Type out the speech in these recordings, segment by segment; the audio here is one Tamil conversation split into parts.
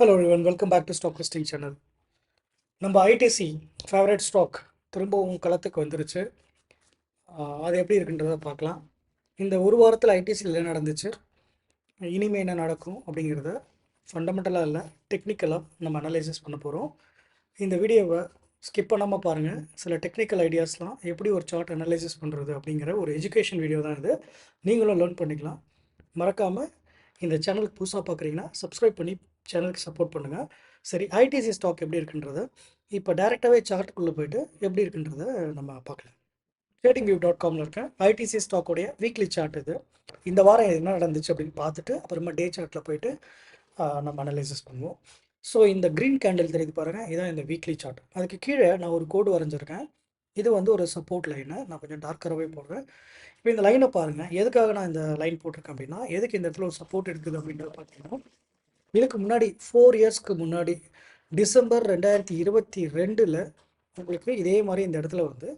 Hello everyone, welcome back to Stock Listing Channel. நம்ம ஐடிசி ஃபேவரட் ஸ்டாக் திரும்பவும் களத்துக்கு வந்துருச்சு. அது எப்படி இருக்குன்றதை பார்க்கலாம். இந்த ஒரு வாரத்தில் ஐடிசியில் என்ன நடந்துச்சு, இனிமேல் என்ன நடக்கும் அப்படிங்கிறத ஃபண்டமெண்டலாக இல்லை டெக்னிக்கலாக நம்ம அனலைசிஸ் பண்ண போகிறோம். இந்த வீடியோவை ஸ்கிப் பண்ணாமல் பாருங்கள். சில டெக்னிக்கல் ஐடியாஸ்லாம் எப்படி ஒரு சார்ட் அனலைசிஸ் பண்ணுறது அப்படிங்கிற ஒரு எஜுகேஷன் வீடியோ தான் இது. நீங்களும் லேர்ன் பண்ணிக்கலாம். மறக்காமல் இந்த சேனலுக்கு புதுசாக பார்க்குறீங்கன்னா சப்ஸ்கிரைப் பண்ணி சேனலுக்கு சப்போர்ட் பண்ணுங்கள். சரி, ஐடிசி ஸ்டாக் எப்படி இருக்குன்றத இப்போ டேரெக்டாகவே சார்ட்டுக்குள்ளே போய்ட்டு எப்படி இருக்குன்றத நம்ம பார்க்கலாம். tradingview.comல இருக்கேன். ஐடிசி ஸ்டாக்கோடைய வீக்லி சார்ட் இது. இந்த வாரம் என்ன நடந்துச்சு அப்படின்னு பார்த்துட்டு அப்புறமா டே சார்ட்டில் போயிட்டு நம்ம அனலைசிஸ் பண்ணுவோம். ஸோ இந்த க்ரீன் கேண்டில் தெரியுது பாருங்கள், இதான் இந்த வீக்லி சார்ட். அதுக்கு கீழே நான் ஒரு கோடு வரைஞ்சிருக்கேன். இது வந்து ஒரு சப்போர்ட் லைனை நான் கொஞ்சம் டார்க்கராகவே போடுறேன். இப்போ இந்த லைனை பாருங்கள், எதுக்காக நான் இந்த லைன் போட்டிருக்கேன் அப்படின்னா, எதுக்கு இந்த இடத்துல ஒரு சப்போர்ட் இருக்குது அப்படின்றது பார்த்தீங்கன்னா, இதுக்கு முன்னாடி 4 இயர்ஸ்க்கு முன்னாடி டிசம்பர் 2022 உங்களுக்கு இதே மாதிரி இந்த இடத்துல வந்து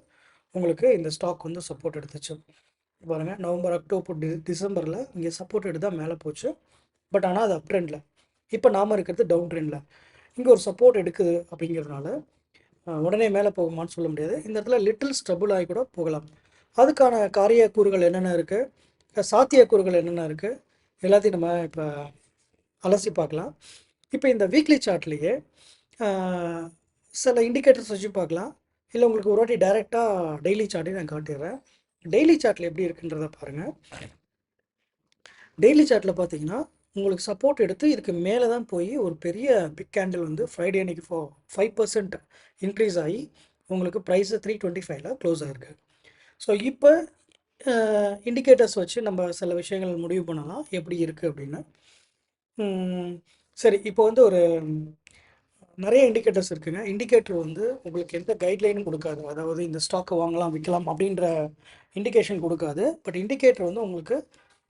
உங்களுக்கு இந்த ஸ்டாக் வந்து சப்போர்ட் எடுத்துச்சு பாருங்கள். நவம்பர், அக்டோபர், டிசம்பரில் இங்கே சப்போர்ட் எடுத்து தான் மேலே போச்சு. பட் ஆனால் அது அப் ட்ரெண்டில். இப்போ நாம் இருக்கிறது டவுன் ட்ரெண்டில். இங்கே ஒரு சப்போர்ட் எடுக்குது அப்படிங்கிறதுனால உடனே மேலே போகுமான்னு சொல்ல முடியாது. இந்த இடத்துல லிட்டில் ஸ்ட்ரபிள் ஆகி கூட போகலாம். அதுக்கான காரியக்கூறுகள் என்னென்ன இருக்குது, சாத்தியக்கூறுகள் என்னென்ன இருக்குது, எல்லாத்தையும் நம்ம இப்போ அலசி பார்க்கலாம். இப்போ இந்த வீக்லி சார்ட்லேயே சில இண்டிகேட்டர்ஸ் வச்சு பார்க்கலாம். இல்லை உங்களுக்கு ஒரு வாட்டி டைரெக்டாக டெய்லி சார்ட்டையும் நான் காட்டிடுறேன். டெய்லி சார்ட்டில் எப்படி இருக்குன்றதை பாருங்கள். டெய்லி சார்ட்டில் பார்த்தீங்கன்னா உங்களுக்கு சப்போர்ட் எடுத்து இதுக்கு மேலே தான் போய் ஒரு பெரிய பிக் கேண்டில் வந்து ஃப்ரைடே அன்றைக்கி 5% இன்க்ரீஸ் ஆகி உங்களுக்கு ப்ரைஸு 325ல் க்ளோஸ் ஆகிருக்கு. ஸோ இப்போ இண்டிகேட்டர்ஸ் வச்சு நம்ம சில விஷயங்கள் முடிவு பண்ணலாம் எப்படி இருக்குது அப்படின்னு. சரி, இப்போ வந்து ஒரு நிறைய இண்டிகேட்டர்ஸ் இருக்குங்க. இண்டிகேட்டர் வந்து உங்களுக்கு எந்த கைட்லைனும் கொடுக்காது. அதாவது இந்த ஸ்டாக்கை வாங்கலாம் விற்கலாம் அப்படின்ற இண்டிகேஷன் கொடுக்காது. பட் இண்டிகேட்டர் வந்து உங்களுக்கு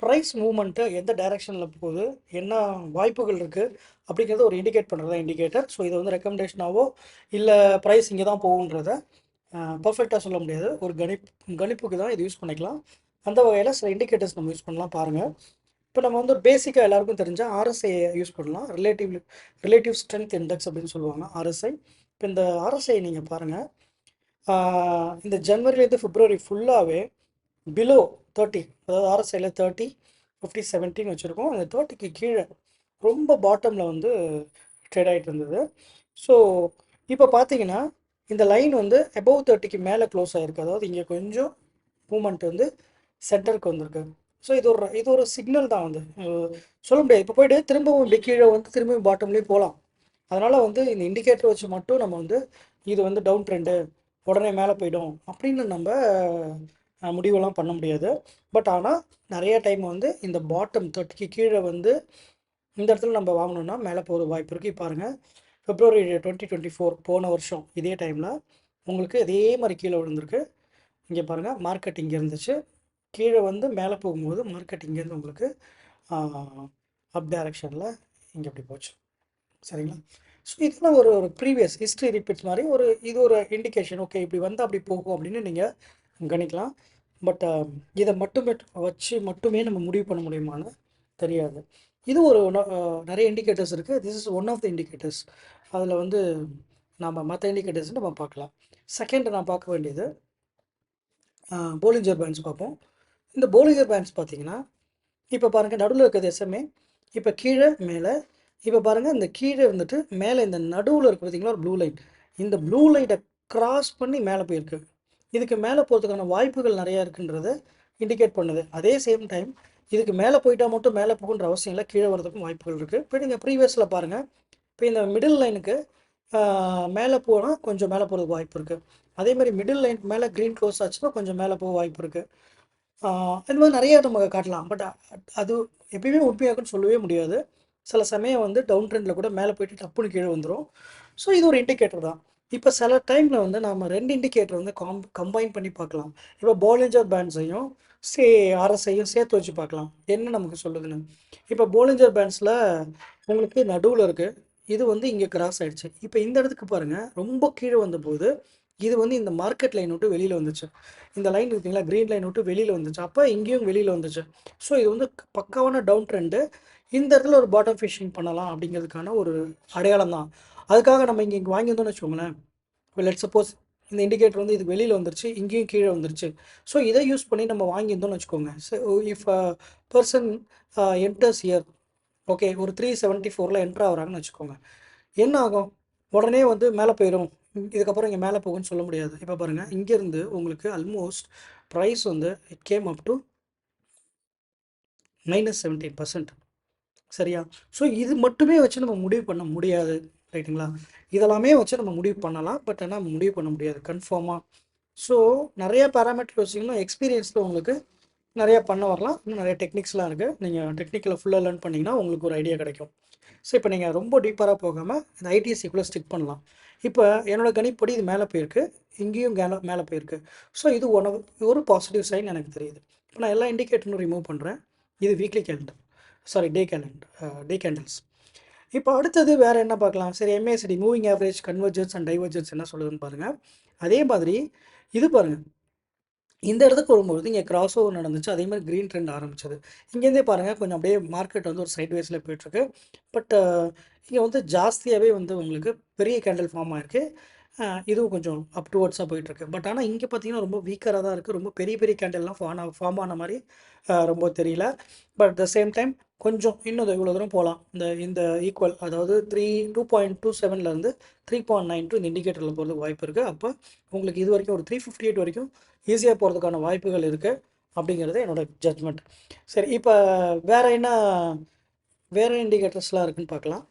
ப்ரைஸ் மூவ்மெண்ட்டு எந்த டைரெக்ஷனில் போகுது, என்ன வாய்ப்புகள் இருக்குது அப்படிங்கிறத ஒரு இண்டிகேட் பண்ணுறது தான் இண்டிகேட்டர். ஸோ இதை வந்து ரெக்கமெண்டேஷனாவோ இல்லை ப்ரைஸ் இங்கே தான் போகுன்றத பர்ஃபெக்டாக சொல்ல முடியாது. ஒரு கணிப்புக்கு தான் இது யூஸ் பண்ணிக்கலாம். அந்த வகையில் சில இண்டிகேட்டர்ஸ் நம்ம யூஸ் பண்ணலாம் பாருங்கள். இப்போ நம்ம வந்து பேசிக்காக எல்லாருக்கும் தெரிஞ்சால் ஆர்எஸ்ஐ யூஸ் பண்ணலாம். ரிலேட்டிவ் ஸ்ட்ரென்த் இண்டெக்ஸ் அப்படின்னு சொல்லுவாங்க ஆர்எஸ்ஐ. இப்போ இந்த ஆர்எஸ்ஐ நீங்கள் பாருங்கள், இந்த ஜனவரிலேருந்து பிப்ரவரி ஃபுல்லாகவே பிலோ 30, அதாவது ஆர்எஸ்ஐயில் 30, 50, 70 வச்சுருக்கோம். அந்த 30க்கு கீழே ரொம்ப பாட்டமில் வந்து ட்ரேட் ஆகிட்டு இருந்தது. ஸோ இப்போ பார்த்தீங்கன்னா இந்த லைன் வந்து அபவ் 30க்கு மேலே க்ளோஸ் ஆகிருக்கு. அதாவது இங்கே கொஞ்சம் மூமெண்ட் வந்து சென்டருக்கு வந்திருக்கு. ஸோ இது ஒரு சிக்னல் தான் வந்து சொல்ல முடியாது. இப்போ போய்ட்டு திரும்பவும் இப்படி கீழே வந்து திரும்பவும் பாட்டம்லேயே போகலாம். அதனால் வந்து இந்த இண்டிகேட்டர் வச்சு மட்டும் நம்ம வந்து இது வந்து டவுன் ட்ரெண்டு உடனே மேலே போய்டும் அப்படின்னு நம்ம முடிவெல்லாம் பண்ண முடியாது. பட் ஆனால் நிறைய டைம் வந்து இந்த பாட்டம் 30க்கு கீழே வந்து இந்த இடத்துல நம்ம வாங்கணுன்னா மேலே போகிற வாய்ப்பு இருக்குது. பாருங்கள், பிப்ரவரி 2024 போன வருஷம் இதே டைமில் உங்களுக்கு இதே மாதிரி கீழே விழுந்திருக்கு. இங்கே பாருங்கள், மார்க்கெட் இங்கே இருந்துச்சு, கீழே வந்து மேலே போகும்போது மார்க்கெட் இங்கேருந்து உங்களுக்கு அப் டைரக்ஷனில் இங்கே அப்படி போச்சு. சரிங்களா? ஸோ இதெல்லாம் ஒரு ப்ரீவியஸ் ஹிஸ்ட்ரி ரிப்பீட்ஸ் மாதிரி இது ஒரு இண்டிகேஷன். ஓகே, இப்படி வந்தால் அப்படி போகும் அப்படின்னு நீங்கள் கணிக்கலாம். பட் இதை மட்டுமே நம்ம முடிவு பண்ண முடியுமான்னு தெரியாது. இது ஒரு நிறைய இண்டிகேட்டர்ஸ் இருக்குது. This is one of the indicators. அதில் வந்து நம்ம மற்ற இண்டிகேட்டர்ஸ் நம்ம பார்க்கலாம். செகண்ட் நான் பார்க்க வேண்டியது போலிஞ்சர் பேண்ட்ஸ் பார்ப்போம். இந்த போலிஞ்சர் பேண்ட்ஸ் பார்த்தீங்கன்னா இப்போ பாருங்கள், நடுவில் இருக்கிறது எஸ்எம்ஏ, இப்போ கீழே மேலே. இப்போ பாருங்கள், இந்த கீழே இருந்துட்டு மேலே இந்த நடுவில் இருக்குது பார்த்தீங்களா ஒரு ப்ளூ லைன். இந்த ப்ளூ லைட்டை க்ராஸ் பண்ணி மேலே போயிருக்கு. இதுக்கு மேலே போகிறதுக்கான வாய்ப்புகள் நிறையா இருக்குன்றதை இண்டிகேட் பண்ணுது. அதே சேம் டைம் இதுக்கு மேலே போயிட்டால் மட்டும் மேலே போகுன்ற அவசியம் இல்லை, கீழே வரதுக்கும் வாய்ப்புகள் இருக்குது. இப்போ நீங்கள் ப்ரீவியஸில் பாருங்கள், இப்போ இந்த மிடில் லைனுக்கு மேலே போனால் கொஞ்சம் மேலே போகிறதுக்கு வாய்ப்பு இருக்குது. அதேமாதிரி மிடில் லைன் மேலே க்ரீன் க்ளோஸ் ஆச்சுன்னா கொஞ்சம் மேலே போக வாய்ப்பு இருக்குது. இந்த மாதிரி நிறையா நம்ம காட்டலாம். பட் அது எப்பயுமே உண்மையாகுன்னு சொல்லவே முடியாது. சில சமயம் வந்து டவுன் ட்ரெண்டில் கூட மேலே போயிட்டு டப்புன்னு கீழே வந்துடும். ஸோ இது ஒரு இண்டிகேட்டர் தான். இப்போ சில டைமில் வந்து நம்ம 2 இண்டிகேட்டர் வந்து கம்பைன் பண்ணி பார்க்கலாம். இப்போ போலிஞ்சர் பேண்ட்ஸையும் ஆர்எஸ்ஐயும் சேர்த்து வச்சு பார்க்கலாம் என்ன நமக்கு சொல்லுதுன்னு. இப்போ போலிஞ்சர் பேண்ட்ஸில் உங்களுக்கு நடுவில் இருக்குது, இது வந்து இங்கே கிராஸ் ஆகிடுச்சு. இப்போ இந்த இடத்துக்கு பாருங்கள், ரொம்ப கீழே வந்தபோது இது வந்து இந்த மார்க்கெட் லைன் விட்டு வெளியில் வந்துச்சு. இந்த லைன் இருக்குங்களா, க்ரீன் லைன் விட்டு வெளியில் வந்துச்சு. அப்போ இங்கேயும் வெளியில் வந்துச்சு. ஸோ இது வந்து பக்காவான டவுன் ட்ரெண்டு. இந்த இடத்துல ஒரு பாட்டம் ஃபிஷிங் பண்ணலாம் அப்படிங்கிறதுக்கான ஒரு அடையாளம் தான். அதுக்காக நம்ம இங்கே வாங்கியிருந்தோம்னு வச்சுக்கோங்களேன். இப்போ லெட் சப்போஸ் இந்த இண்டிகேட்டர் வந்து இது வெளியில் வந்துருச்சு, இங்கேயும் கீழே வந்துருச்சு. ஸோ இதை யூஸ் பண்ணி நம்ம வாங்கியிருந்தோம்னு வச்சுக்கோங்க. So if person enters year, okay, ஒரு 374ல் என்ட்ரு ஆகுறாங்கன்னு வச்சுக்கோங்க. என்ன ஆகும்? உடனே வந்து மேலே போயிடும், இதுக்கப்புறம் இங்கே மேலே போகும்னு சொல்ல முடியாது. இப்போ பாருங்கள், இங்கேருந்து உங்களுக்கு ஆல்மோஸ்ட் ப்ரைஸ் வந்து இட் கேம் அப் டு -17%. சரியா? ஸோ இது மட்டுமே வச்சு நம்ம முடிவு பண்ண முடியாது, ரைட்டுங்களா? இதெல்லாமே வச்சு நம்ம முடிவு பண்ணலாம், பட் ஆனால் முடிவு பண்ண முடியாது கன்ஃபார்மாக. ஸோ நிறைய பேராமீட்டர் வச்சிங்கன்னா எக்ஸ்பீரியன்ஸில் உங்களுக்கு நிறையா பண்ண வரலாம். இன்னும் நிறைய டெக்னிக்ஸ்லாம் இருக்குது. நீங்கள் டெக்னிக்கில் ஃபுல்லாக லேர்ன் பண்ணிங்கன்னா உங்களுக்கு ஒரு ஐடியா கிடைக்கும். ஸோ இப்போ நீங்கள் ரொம்ப டீப்பராக போகாமல் இந்த ஐடிஎஸ்சிக்குள்ளே ஸ்டிக் பண்ணலாம். இப்போ என்னோடய கணிப்படி இது மேலே போயிருக்கு, இங்கேயும் மேலே போயிருக்கு. ஸோ இது ஒரு பாசிட்டிவ் சைன் எனக்கு தெரியுது. இப்போ நான் எல்லா இண்டிகேட்டரும் ரிமூவ் பண்ணுறேன். இது வீக்லி கேலண்டர், சாரி டே கேண்டல்ஸ். இப்போ அடுத்தது வேறு என்ன பார்க்கலாம்? சரி, MACD moving average, convergence and divergence என்ன சொல்லுதுன்னு பாருங்கள். அதே மாதிரி இது பாருங்கள், இந்த இடத்துக்கு வரும்போது இங்கே கிராஸ் ஓவர் நடந்துச்சு, அதே மாதிரி க்ரீன் ட்ரெண்ட் ஆரம்பிச்சது. இங்கேருந்தே பாருங்கள் கொஞ்சம் அப்படியே மார்க்கெட் வந்து ஒரு சைட் வேஸில் போயிட்டுருக்கு. பட் இங்கே வந்து ஜாஸ்தியாகவே வந்து உங்களுக்கு பெரிய கேண்டில் ஃபார்ம் ஆயிருக்கு. இதுவும் கொஞ்சம் அப் டுவர்ட்ஸாக போயிட்டுருக்கு. பட் ஆனால் இங்கே பார்த்தீங்கன்னா ரொம்ப வீக்கராக தான் இருக்குது. ரொம்ப பெரிய பெரிய கேண்டில்லாம் ஃபார்ம் ஆன மாதிரி ரொம்ப தெரியல. But at the same time கொஞ்சம் இன்னும் இவ்வளோ தூரம் போகலாம். இந்த ஈக்குவல், அதாவது 2.27லேருந்து 3.92 இந்த இண்டிகேட்டரில் போகிறதுக்கு வாய்ப்பு இருக்குது. அப்போ உங்களுக்கு இது வரைக்கும் ஒரு 358 வரைக்கும் ஈஸியாக போகிறதுக்கான வாய்ப்புகள் இருக்குது அப்படிங்கிறது என்னோடய ஜட்ஜ்மெண்ட். சரி, இப்போ வேறு இண்டிகேட்டர்ஸ்லாம் இருக்குதுன்னு பார்க்கலாம்.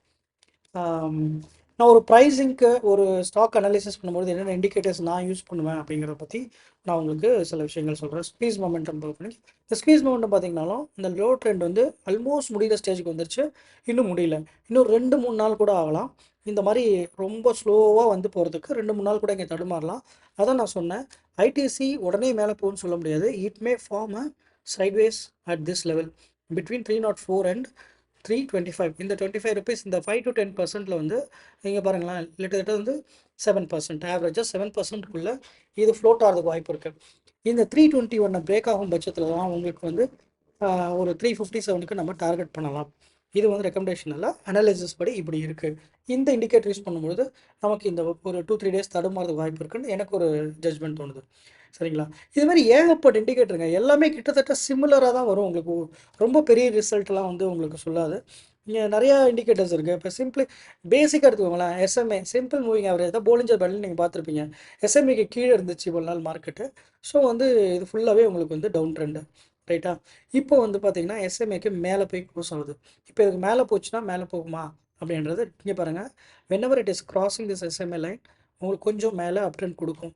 நான் ஒரு ப்ரைஸிங்க்கு ஒரு ஸ்டாக் அனாலிசிஸ் பண்ணும்போது என்னென்ன இண்டிகேட்டர்ஸ் நான் யூஸ் பண்ணுவேன் அப்படிங்கிறத பற்றி நான் உங்களுக்கு சில விஷயங்கள் சொல்கிறேன். ஸ்குவீஸ் மொமெண்டம் பண்ணி, இந்த ஸ்குவீஸ் மொமெண்டம் பார்த்தீங்கன்னாலும் இந்த லோ ட்ரெண்ட் வந்து ஆல்மோஸ்ட் முடிகிற ஸ்டேஜுக்கு வந்துருச்சு. இன்னும் முடியல, இன்னும் 2-3 நாள் கூட ஆகலாம். இந்த மாதிரி ரொம்ப ஸ்லோவாக வந்து போகிறதுக்கு 2-3 நாள் கூட இங்கே தடுமாறலாம். அதான் நான் சொன்னேன், ஐடிசி உடனே மேலே போகும்னு சொல்ல முடியாது. It may form a sideways at this level between 304 and 325. இந்த 25 ருபீஸ், இந்த 5 to 10%ல் வந்து நீங்கள் பாருங்களேன், கிட்டத்தட்ட வந்து 7%, ஆவரேஜாக 7%க்குள்ளே இது ஃப்ளோட் ஆகிறதுக்கு வாய்ப்பு இருக்குது. இந்த 321 பிரேக் ஆகும் பட்சத்தில் தான் உங்களுக்கு வந்து ஒரு 357க்கு நம்ம டார்கெட் பண்ணலாம். இது வந்து ரெக்கமெண்டேஷன் இல்லை, அனாலிசிஸ் படி இப்படி இருக்குது. இந்த இண்டிகேட்டர் யூஸ் பண்ணும்போது நமக்கு இந்த ஒரு 2-3 டேஸ் தடுமாறதுக்கு வாய்ப்பு இருக்குன்னு எனக்கு ஒரு ஜட்ஜ்மெண்ட் தோணுது. சரிங்களா? இது மாதிரி ஏகப்பட்ட இண்டிகேட்டருங்க, எல்லாமே கிட்டத்தட்ட சிமிலராக தான் வரும். உங்களுக்கு ரொம்ப பெரிய ரிசல்ட்லாம் வந்து உங்களுக்கு சொல்லாது. இங்கே நிறையா இண்டிகேட்டர்ஸ் இருக்குது. இப்போ பேசிக்காக எடுத்துக்கோங்களேன். எஸ்எம்ஏ, சிம்பிள் மூவிங் ஆவரேஜ் தான். போலிஞ்சர் பேண்டில் நீங்கள் பார்த்துருப்பீங்க. எஸ்எம்ஏக்கு கீழே இருந்துச்சு இவ்வளோ நாள் மார்க்கெட்டு. ஸோ வந்து இது ஃபுல்லாகவே உங்களுக்கு வந்து டவுன் ட்ரெண்டு, ரைட்டா? இப்போ வந்து பார்த்தீங்கன்னா எஸ்எம்ஏக்கு மேலே போய் க்ளோஸ் ஆகுது. இப்போ இதுக்கு மேலே போச்சுன்னா மேலே போகுமா அப்படின்றது இங்கே பாருங்கள். Whenever it is crossing this SMA line உங்களுக்கு கொஞ்சம் மேலே அப் ட்ரெண்ட் கொடுக்கும்.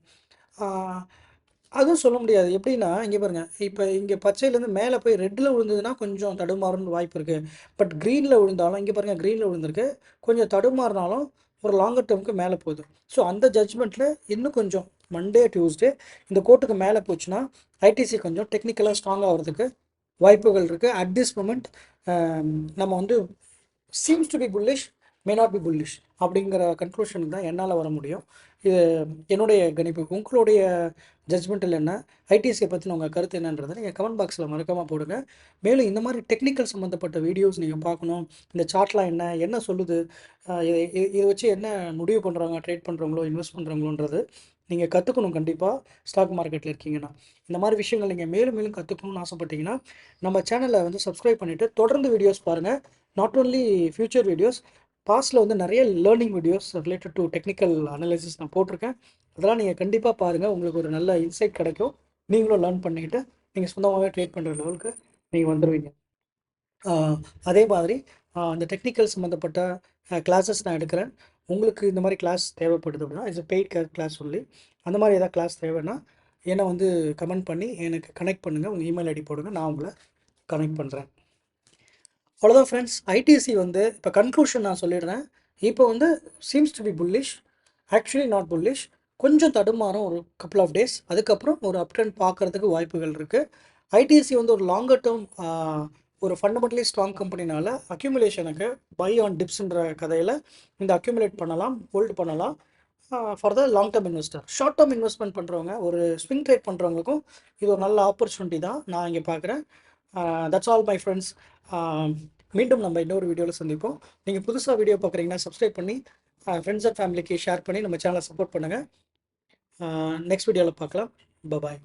அதுவும் சொல்ல முடியாது. எப்படின்னா இங்கே பாருங்கள், இப்போ இங்கே பச்சையிலேருந்து மேலே போய் ரெட்டில் விழுந்ததுன்னா கொஞ்சம் தடுமாறுன்னு வாய்ப்பு இருக்குது. பட் க்ரீனில் விழுந்தாலும், இங்கே பாருங்கள் க்ரீனில் விழுந்திருக்கு, கொஞ்சம் தடுமாறினாலும் ஒரு லாங்கர் டேர்முக்கு மேலே போகுது. ஸோ அந்த ஜட்ஜ்மெண்ட்டில் இன்னும் கொஞ்சம் மண்டே டியூஸ்டே இந்த கோட்டுக்கு மேலே போச்சுன்னா ஐடிசி கொஞ்சம் டெக்னிக்கலாக ஸ்ட்ராங்காக ஆகிறதுக்கு வாய்ப்புகள் இருக்குது. அட் திஸ் மொமெண்ட் நம்ம வந்து seems to be bullish, may not be bullish அப்படிங்கிற கன்க்ளூஷனுக்கு தான் என்னால் வர முடியும். இது என்னுடைய கணிப்பு. உங்களுடைய ஜட்ஜ்மெண்ட்டில் என்ன, ஐடிசியை பற்றின உங்கள் கருத்து என்னன்றதை நீங்கள் கமெண்ட் பாக்ஸில் மறக்காமல் போடுங்க. மேலும் இந்த மாதிரி டெக்னிக்கல் சம்மந்தப்பட்ட வீடியோஸ் நீங்கள் பார்க்கணும், இந்த சார்ட்லாம் என்ன சொல்லுது, இதை வச்சு என்ன முடிவு பண்ணுறாங்க ட்ரேட் பண்ணுறவங்களோ இன்வெஸ்ட் பண்ணுறவங்களோன்றது நீங்கள் கற்றுக்கணும். கண்டிப்பாக ஸ்டாக் மார்க்கெட்டில் இருக்கீங்கன்னா இந்த மாதிரி விஷயங்கள் நீங்கள் மேலும் மேலும் கற்றுக்கணும்னு ஆசைப்பட்டீங்கன்னா நம்ம சேனலை வந்து சப்ஸ்கிரைப் பண்ணிவிட்டு தொடர்ந்து வீடியோஸ் பாருங்கள். நாட் ஓன்லி ஃபியூச்சர் வீடியோஸ், பாஸ்ட்டில் வந்து நிறைய learning videos related to technical analysis நான் போட்டிருக்கேன். அதெல்லாம் நீங்கள் கண்டிப்பாக பாருங்கள். உங்களுக்கு ஒரு நல்ல இன்சைட் கிடைக்கும். நீங்களும் லேர்ன் பண்ணிக்கிட்டு நீங்கள் சொந்தமாகவே ட்ரேட் பண்ணுற லெவலுக்கு நீங்கள் வந்துடுவீங்க. அதே மாதிரி அந்த டெக்னிக்கல் சம்மந்தப்பட்ட கிளாஸஸ் நான் எடுக்கிறேன். உங்களுக்கு இந்த மாதிரி கிளாஸ் தேவைப்படுது அப்படின்னா, இட்ஸ் a பெய்ட் கிளாஸ் சொல்லி, அந்த மாதிரி ஏதாவது கிளாஸ் தேவைன்னா என்னை வந்து கமெண்ட் பண்ணி எனக்கு கனெக்ட் பண்ணுங்கள். உங்கள் இமெயில் ஐடி போடுங்க, நான் உங்களை கனெக்ட் பண்ணுறேன். அவ்வளோதான் ஃப்ரெண்ட்ஸ். ஐடிசி வந்து இப்போ கன்க்ளூஷன் நான் சொல்லிடுறேன். இப்போ வந்து seems to be bullish, actually not bullish. கொஞ்சம் தடுமாறும் ஒரு கப்புள் ஆஃப் டேஸ், அதுக்கப்புறம் ஒரு அப் ட்ரெண்ட் பார்க்குறதுக்கு வாய்ப்புகள் இருக்குது. ஐடிசி வந்து ஒரு லாங்கர் டேர்ம் ஒரு ஃபண்டமெண்டலி ஸ்ட்ராங் கம்பெனினால அக்யூமுலேஷனுக்கு பை ஆன் டிப்ஸ்ன்ற கதையில் இந்த அக்யூமுலேட் பண்ணலாம், ஹோல்டு பண்ணலாம். For the long term investor, short term investment பண்ணுறவங்க, ஒரு ஸ்விங் ட்ரேட் பண்ணுறவங்களுக்கும் இது ஒரு நல்ல ஆப்பர்ச்சுனிட்டி தான் நான் இங்கே பார்க்குறேன். That's all my friends. மீண்டும் நம்ம இன்னொரு வீடியோவில் சந்திப்போம். நீங்கள் புதுசாக வீடியோ பார்க்குறீங்கன்னா சப்ஸ்கிரைப் பண்ணி ஃப்ரெண்ட்ஸ் அண்ட் ஃபேமிலிக்கு ஷேர் பண்ணி நம்ம சேனலை சப்போர்ட் பண்ணுங்கள். நெக்ஸ்ட் வீடியோவில் பார்க்கலாம். பாய்.